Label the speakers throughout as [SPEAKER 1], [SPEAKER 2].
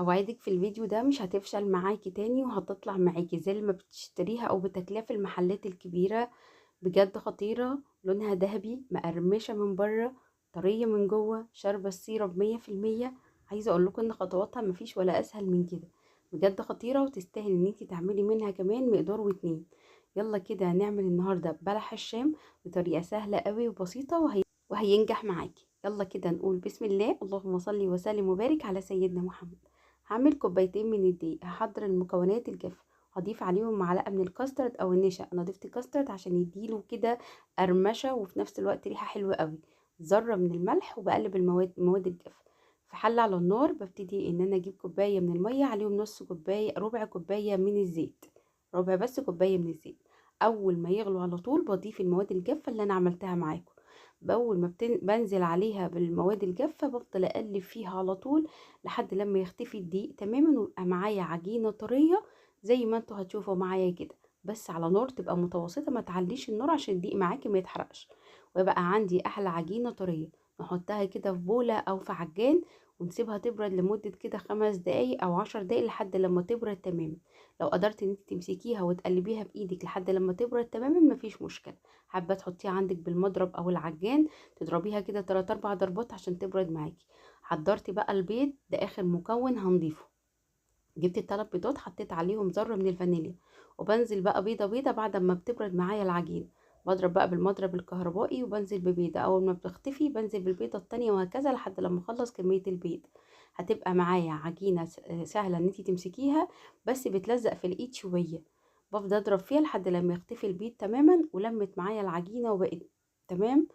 [SPEAKER 1] اوعدك في الفيديو ده مش هتفشل معاكي تاني، وهتطلع معاكي زي ما بتشتريها او بتاكليها في المحلات الكبيرة. بجد خطيرة، لونها ذهبي، مقرمشة من بره، طرية من جوه، شاربة السيرب 100%. عايزة اقول لكم ان خطواتها مفيش ولا اسهل من كده. بجد خطيرة وتستاهل ان انتي تعملي منها كمان مقدار واتنين. يلا كده هنعمل النهاردة بلح الشام بطريقة سهلة قوي وبسيطة، وهينجح معاكي. يلا كده نقول بسم الله، اللهم صل وسلم وبارك على سيدنا محمد. هعمل كوبايتين من الدقيق، هحضر المكونات الجافة، هضيف عليهم معلقة من الكاسترد او النشا. انا ضفت كاسترد عشان يديله كده قرمشة وفي نفس الوقت ريحة حلوة قوي. ذرة من الملح، وبقلب المواد الجافة في حلة على النار. ببتدي ان انا اجيب كوباية من المية، عليهم نص كوباية ربع كوباية من الزيت، ربع بس كوباية من الزيت. اول ما يغلوا على طول بضيف المواد الجافة اللي انا عملتها معاكم. بأول ما بنزل عليها بالمواد الجافة بفضل أقلب فيها على طول لحد لما يختفي الدقيق تماما، ويبقى معايا عجينة طرية زي ما انتوا هتشوفوا معايا كده. بس على نار تبقى متوسطة، ما تعليش النار عشان الدقيق معاكي ما يتحرقش، ويبقى عندي أحلى عجينة طرية. نحطها كده في بولة أو في عجان، ونسيبها تبرد لمدة كده 5 دقايق أو 10 دقايق لحد لما تبرد تماما. لو قدرت ان انت تمسكيها وتقلبيها بايدك لحد لما تبرد تماما مفيش مشكلة. حابة تحطيها عندك بالمضرب او العجان، تضربيها كده 3 4 ضربات عشان تبرد معاكي. حضرتي بقى البيض، ده اخر مكون هنضيفه. جبت الثلاث بيضات، حطيت عليهم ذره من الفانيليا، وبنزل بقى بيضه بيضه بعد ما بتبرد معايا العجينه. بضرب بقى بالمضرب الكهربائي وبنزل ببيضه، اول ما بتختفي بنزل بالبيضه التانية، وهكذا لحد لما اخلص كميه البيض. هتبقى معايا عجينه سهله ان انتي تمسكيها، بس بتلزق في الايد شويه. بفضل اضرب فيها لحد لما يختفي البيض تماما، ولمت معايا العجينه وبقت تمام.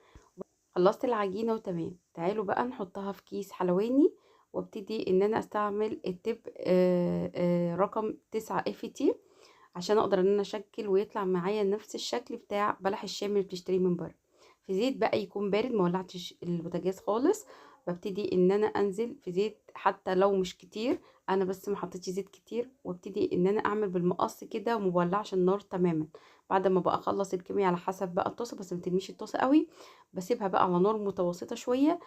[SPEAKER 1] خلصت العجينة وتمام. تعالوا بقى نحطها في كيس حلواني، وابتدي ان انا استعمل التب رقم 9 FT، عشان اقدر ان انا اشكل ويطلع معايا نفس الشكل بتاع بلح الشام اللي بتشتريه من بره. في زيت بقى يكون بارد، ما ولعتش البوتاجاز خالص. ببتدي ان انا انزل في زيت حتى لو مش كتير، انا بس ما حطيتش زيت كتير، وابتدي ان انا اعمل بالمقص كده ومولعش النار تماما. بعد ما بقى اخلص الكميه على حسب بقى الطاسه، بس ما ترميش الطاسه قوي، بسيبها بقى على نار متوسطه شويه.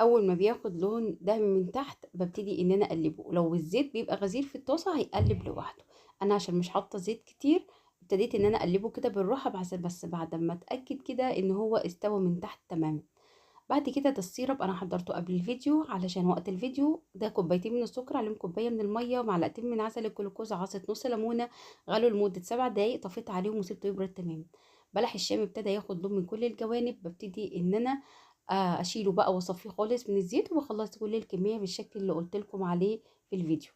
[SPEAKER 1] اول ما بياخد لون دهبي من تحت ببتدي ان انا اقلبه. لو الزيت بيبقى غزير في الطاسه هيقلب لوحده. انا عشان مش حاطه زيت كتير، ابتديت ان انا اقلبه كده بالراحه، بس بعد ما اتاكد كده ان هو استوى من تحت تماما. بعد كده ده السيرب انا حضرته قبل الفيديو علشان وقت الفيديو. ده كوبايتين من السكر، عليهم كوبايه من الميه، ومعلقتين من عسل الجلوكوز، عصره نص ليمونه. غلوا لمده 7 دقايق، طفيت عليهم وسبته يبرد تماما. بلح الشام ابتدى ياخد لون من كل الجوانب، ببتدي ان انا اشيله بقى واصفيه خالص من الزيت، وبخلص كل الكميه بالشكل اللي قلت لكم عليه في الفيديو.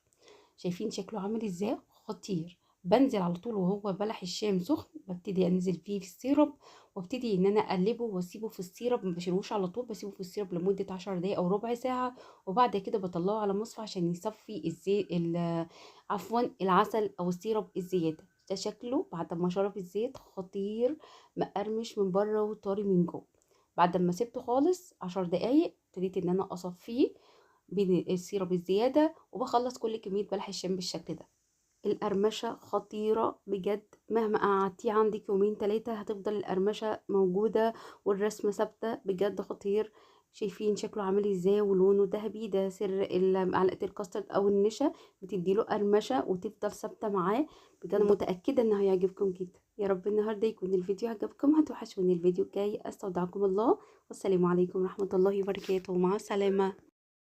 [SPEAKER 1] شايفين شكله عامل ازاي؟ خطير. بنزل على طول وهو بلح الشام سخن، ببتدي انزل فيه في السيرب، وابتدي ان انا اقلبه واسيبه في السيرب. ما بشيلوش على طول، بسيبه في السيرب لمده 10 دقايق او ربع ساعه. وبعد كده بطلعه على مصفى عشان يصفي الزيت عفوا العسل او السيرب الزياده. ده شكله بعد ما شرب الزيت خطير، مقرمش من بره وطري من جوه. بعد ما سبته خالص 10 دقايق ابتديت ان انا اصفيه بين السيرب الزيادة، وبخلص كل كمية بلح الشام بالشكل ده. القرمشة خطيرة بجد، مهما قعدتيه عندك يومين 3 هتفضل القرمشة موجودة، والرسمة ثابتة. بجد خطير. شايفين شكله عامل ازاي ولونه ذهبي؟ ده سر معلقة الكاسترد او النشا، بتديله قرمشة وتفضل ثابتة معاه. بجد أنا متأكدة انه هيعجبكم جدا. يا رب النهاردة يكون الفيديو عجبكم، هتوحشوني الفيديو الجاي. استودعكم الله، والسلام عليكم ورحمة الله وبركاته. مع السلامة.